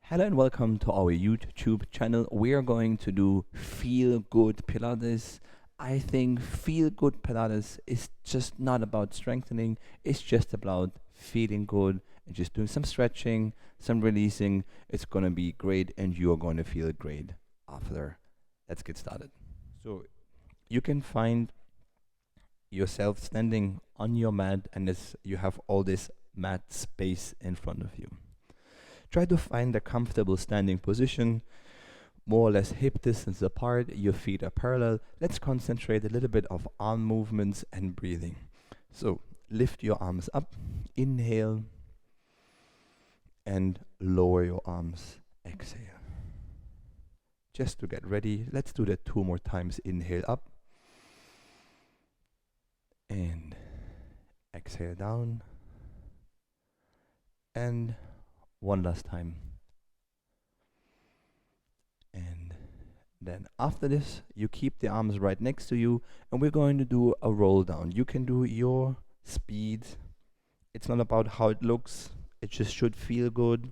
Hello and welcome to our YouTube channel. We are going to do feel good Pilates. I think feel good Pilates is just not about strengthening, it's just about feeling good and just doing some stretching, some releasing. It's going to be great and you're going to feel great after. Let's get started. So you can find yourself standing on your mat and you have all this mat space in front of you. Try to find a comfortable standing position, more or less hip distance apart, your feet are parallel. Let's concentrate a little bit of arm movements and breathing. So lift your arms up, inhale, and lower your arms, exhale. Just to get ready, let's do that 2 more times. Inhale up, and exhale down, and one last time. And then after this, you keep the arms right next to you, and we're going to do a roll down. You can do your speed. It's not about how it looks, it just should feel good.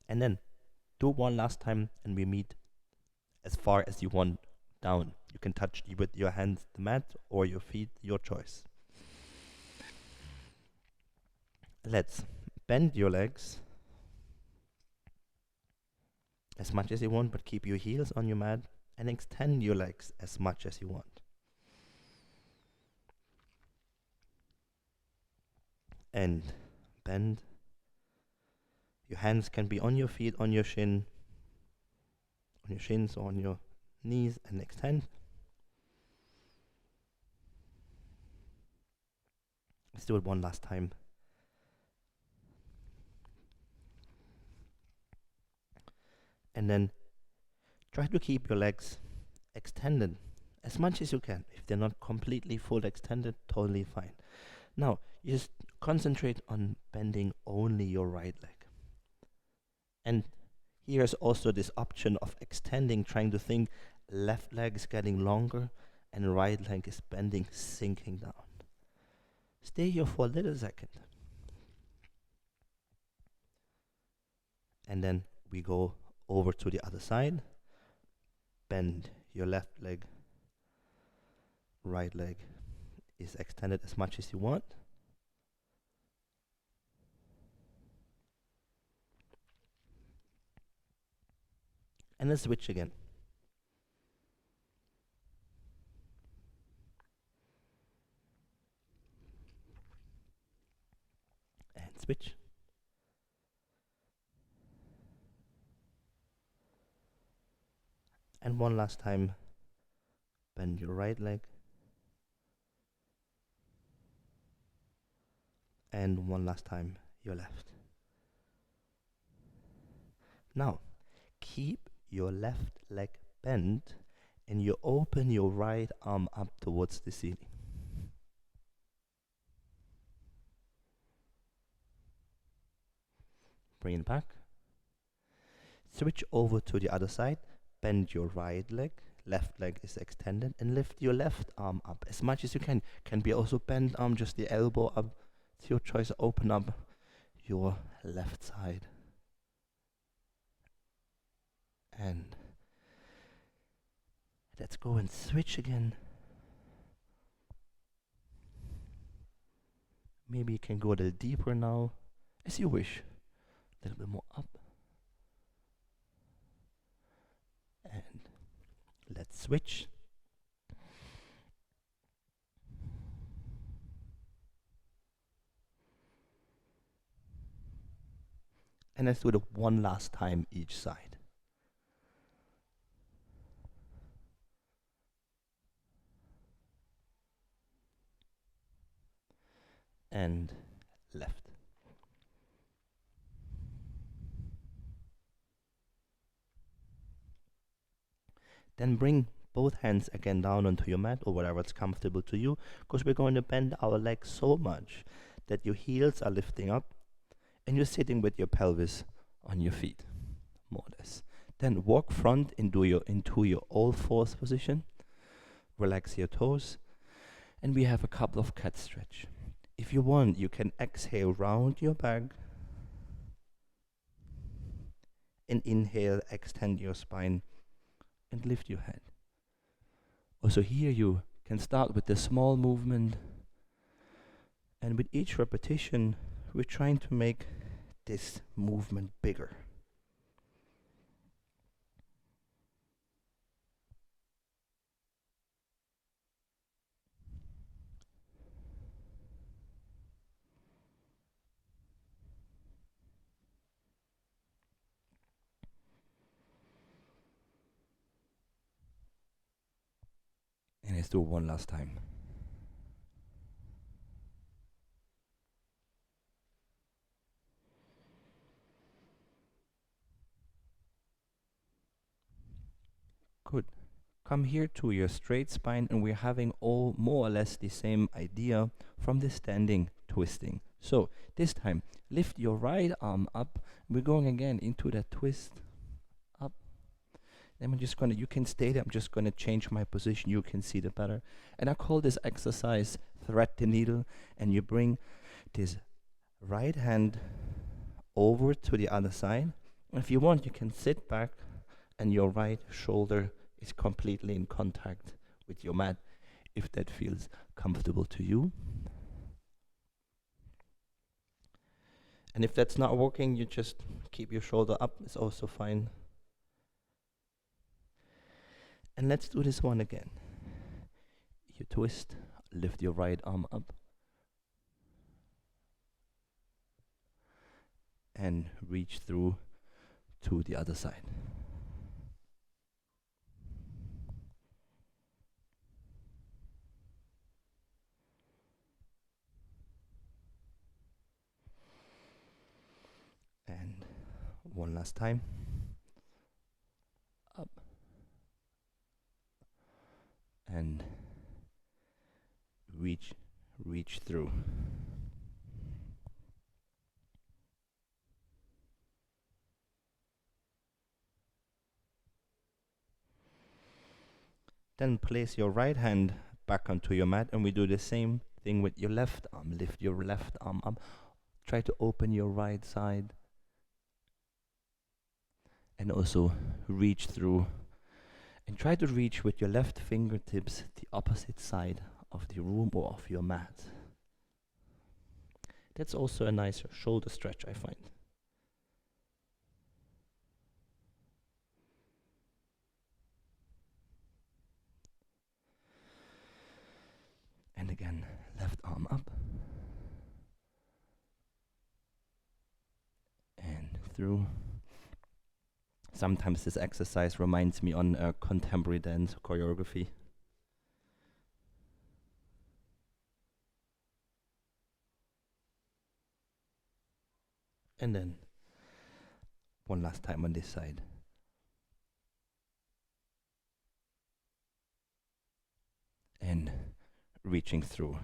And then do one last time, and we meet as far as you want down. You can touch with your hands the mat or your feet, your choice. Let's bend your legs as much as you want, but keep your heels on your mat, and extend your legs as much as you want. And bend. Your hands can be on your feet, on your shins, or on your knees, and extend. Let's do it one last time. And then try to keep your legs extended as much as you can. If they're not completely full extended, totally fine. Now, you just concentrate on bending only your right leg. And here's also this option of extending, trying to think left leg is getting longer and right leg is bending, sinking down. Stay here for a little second. And then we go over to the other side. Bend your left leg. Right leg is extended as much as you want. And then switch again. And switch. And one last time, bend your right leg. And one last time, your left. Now, keep your left leg bent and you open your right arm up towards the ceiling. Bring it back. Switch over to the other side. Bend your right leg. Left leg is extended, and lift your left arm up as much as you can. Can be also bent arm, just the elbow up. It's your choice. Open up your left side. And let's go and switch again. Maybe you can go a little deeper now, as you wish. A little bit more up. And let's switch. And let's do it one last time each side. And left. Then bring both hands again down onto your mat or whatever is comfortable to you, because we're going to bend our legs so much that your heels are lifting up and you're sitting with your pelvis on your feet, more or less. Then walk front into your all fours position. Relax your toes. And we have a couple of cat stretch. If you want, you can exhale round your back and inhale, extend your spine and lift your head. Also here you can start with the small movement, and with each repetition we're trying to make this movement bigger. And let's do it one last time. Good. Come here to your straight spine, and we're having all more or less the same idea from the standing twisting. So this time, lift your right arm up. We're going again into that twist. Up. Then I'm just gonna, you can stay there, I'm just gonna change my position, you can see that better. And I call this exercise thread the needle, and you bring this right hand over to the other side. And if you want, you can sit back and your right shoulder is completely in contact with your mat, if that feels comfortable to you. And if that's not working, you just keep your shoulder up, it's also fine. And let's do this one again. You twist, lift your right arm up, and reach through to the other side. And one last time. Up. And reach through. Then place your right hand back onto your mat, and we do the same thing with your left arm. Lift your left arm up. Try to open your right side. And also reach through. And try to reach with your left fingertips the opposite side of the room or of your mat. That's also a nice shoulder stretch, I find. And again, left arm up. And through. Sometimes this exercise reminds me on a contemporary dance choreography. And then one last time on this side. And reaching through.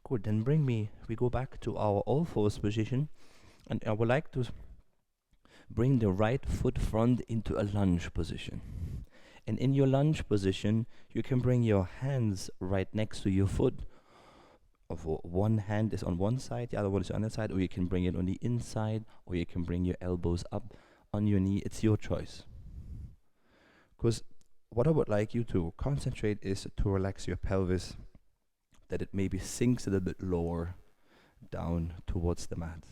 Good, then we go back to our all fours position, and I would like to bring the right foot front into a lunge position. And in your lunge position, you can bring your hands right next to your foot. One hand is on one side, the other one is on the other side, or you can bring it on the inside, or you can bring your elbows up on your knee. It's your choice. Because what I would like you to concentrate is to relax your pelvis, that it maybe sinks a little bit lower down towards the mat.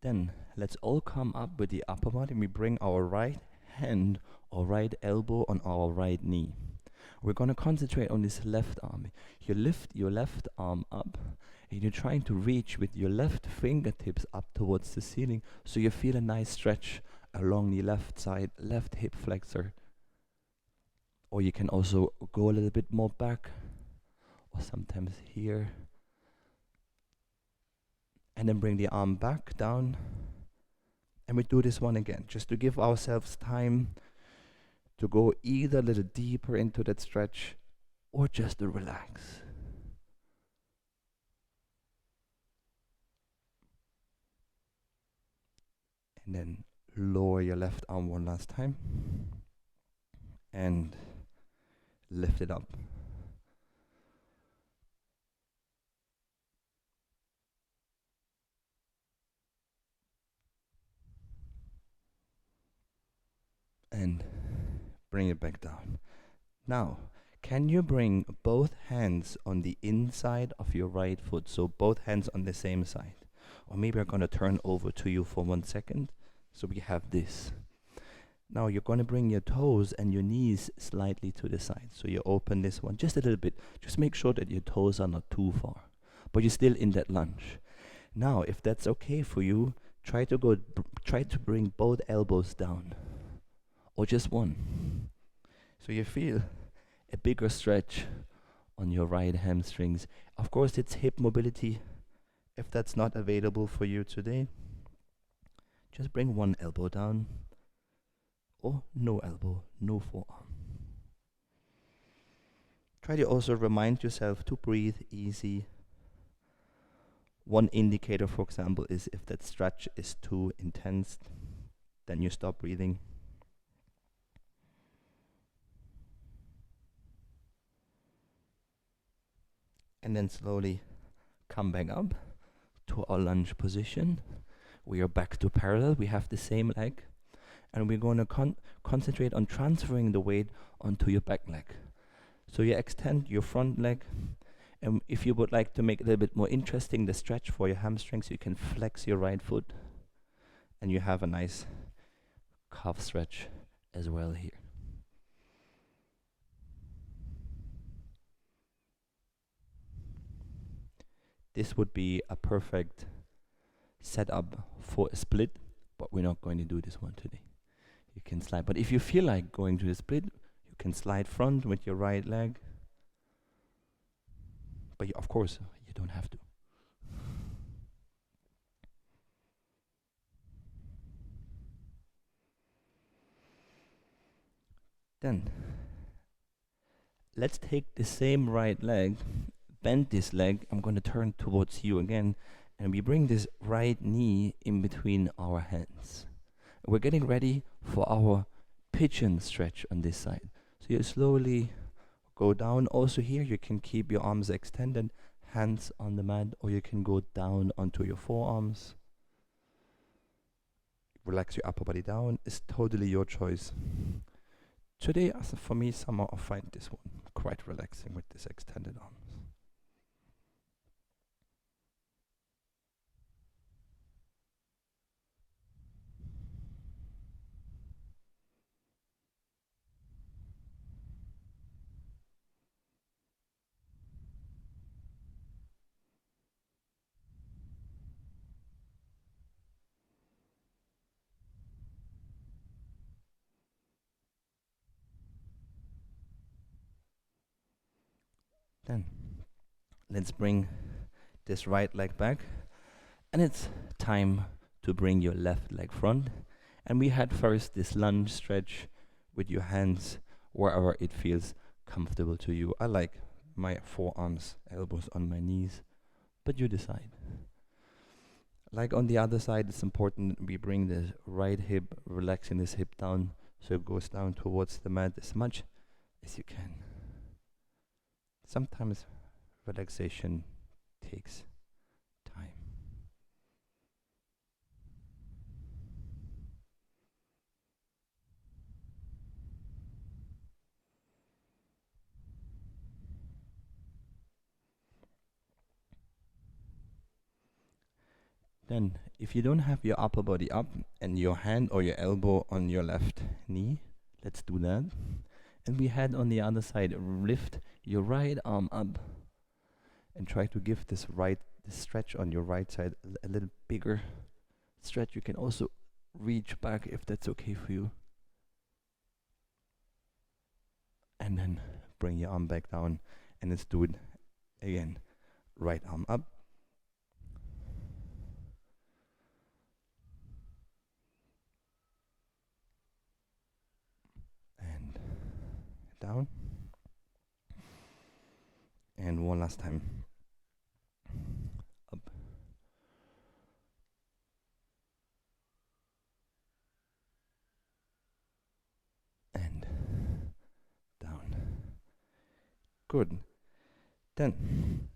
Then let's all come up with the upper body, and we bring our right hand or right elbow on our right knee. We're going to concentrate on this left arm. You lift your left arm up, and you're trying to reach with your left fingertips up towards the ceiling, so you feel a nice stretch along the left side, left hip flexor. Or you can also go a little bit more back, or sometimes here. And then bring the arm back down. And we do this one again, just to give ourselves time to go either a little deeper into that stretch or just to relax. And then lower your left arm one last time and lift it up. And bring it back down. Now, can you bring both hands on the inside of your right foot? So both hands on the same side. Or maybe I'm going to turn over to you for 1 second. So we have this. Now you're going to bring your toes and your knees slightly to the side. So you open this one just a little bit. Just make sure that your toes are not too far. But you're still in that lunge. Now, if that's okay for you, try to bring both elbows down. Or just one. So you feel a bigger stretch on your right hamstrings. Of course, it's hip mobility. If that's not available for you today, just bring one elbow down. Or no elbow, no forearm. Try to also remind yourself to breathe easy. One indicator, for example, is if that stretch is too intense, then you stop breathing. And then slowly come back up to our lunge position. We are back to parallel. We have the same leg. And we're going to concentrate on transferring the weight onto your back leg. So you extend your front leg. And if you would like to make it a little bit more interesting, the stretch for your hamstrings, you can flex your right foot. And you have a nice calf stretch as well here. This would be a perfect setup for a split, but we're not going to do this one today. You can slide, but if you feel like going to the split, you can slide front with your right leg. But of course, you don't have to. Then, let's take the same right leg, bend this leg. I'm going to turn towards you again, and we bring this right knee in between our hands. We're getting ready for our pigeon stretch on this side. So you slowly go down. Also here, you can keep your arms extended, hands on the mat, or you can go down onto your forearms. Relax your upper body down. It's totally your choice. Today, for me, somehow I find this one quite relaxing with this extended arms. Then, let's bring this right leg back. And it's time to bring your left leg front. And we had first this lunge stretch with your hands wherever it feels comfortable to you. I like my forearms, elbows on my knees, but you decide. Like on the other side, it's important we bring the right hip, relaxing this hip down so it goes down towards the mat as much as you can. Sometimes relaxation takes time. Then, if you don't have your upper body up and your hand or your elbow on your left knee, let's do that. And we had on the other side, lift your right arm up and try to give this stretch on your right side a little bigger stretch. You can also reach back if that's okay for you. and then bring your arm back down, and let's do it again. Right arm up, and down, and one last time. Up and down. Good. Then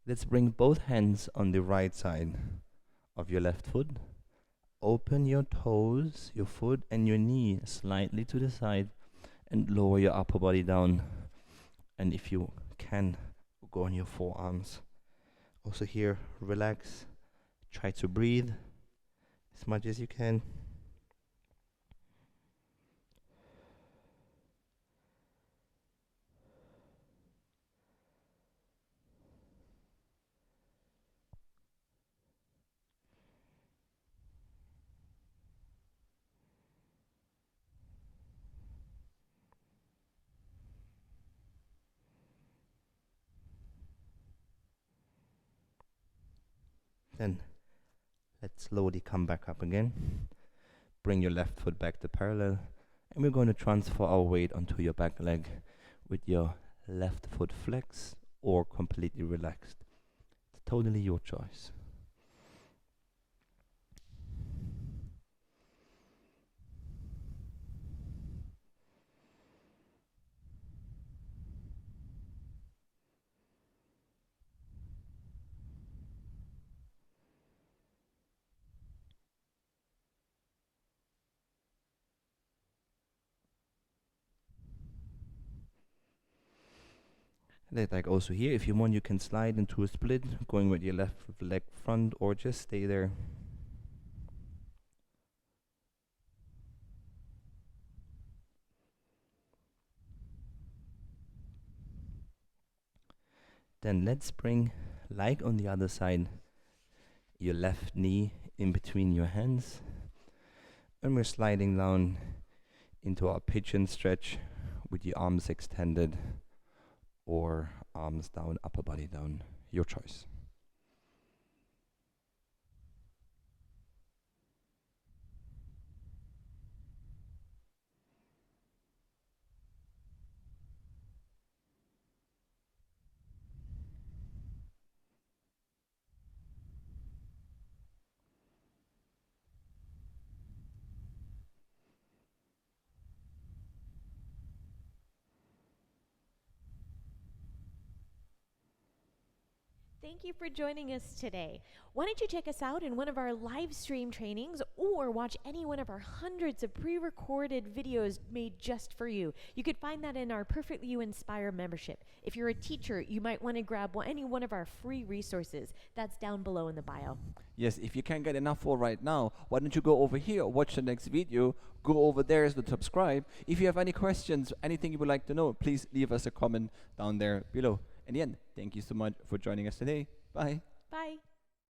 let's bring both hands on the right side of your left foot. Open your toes, your foot and your knee slightly to the side, and lower your upper body down. And if you can, go on your forearms. Also here, relax. Try to breathe as much as you can. Then let's slowly come back up again. Bring your left foot back to parallel, and we're going to transfer our weight onto your back leg with your left foot flexed or completely relaxed. It's totally your choice. Like also here, if you want, you can slide into a split, going with your left leg front, or just stay there. Then let's bring, like on the other side, your left knee in between your hands, and we're sliding down into our pigeon stretch with your arms extended, or arms down, upper body down, your choice. Thank you for joining us today. Why don't you check us out in one of our live stream trainings or watch any one of our hundreds of pre-recorded videos made just for you. You could find that in our Perfectly You Inspire membership. If you're a teacher, you might want to grab any one of our free resources. That's down below in the bio. Yes, if you can't get enough for right now, why don't you go over here, watch the next video, go over there to subscribe. If you have any questions, anything you would like to know, please leave us a comment down there below. In the end, thank you so much for joining us today. Bye. Bye.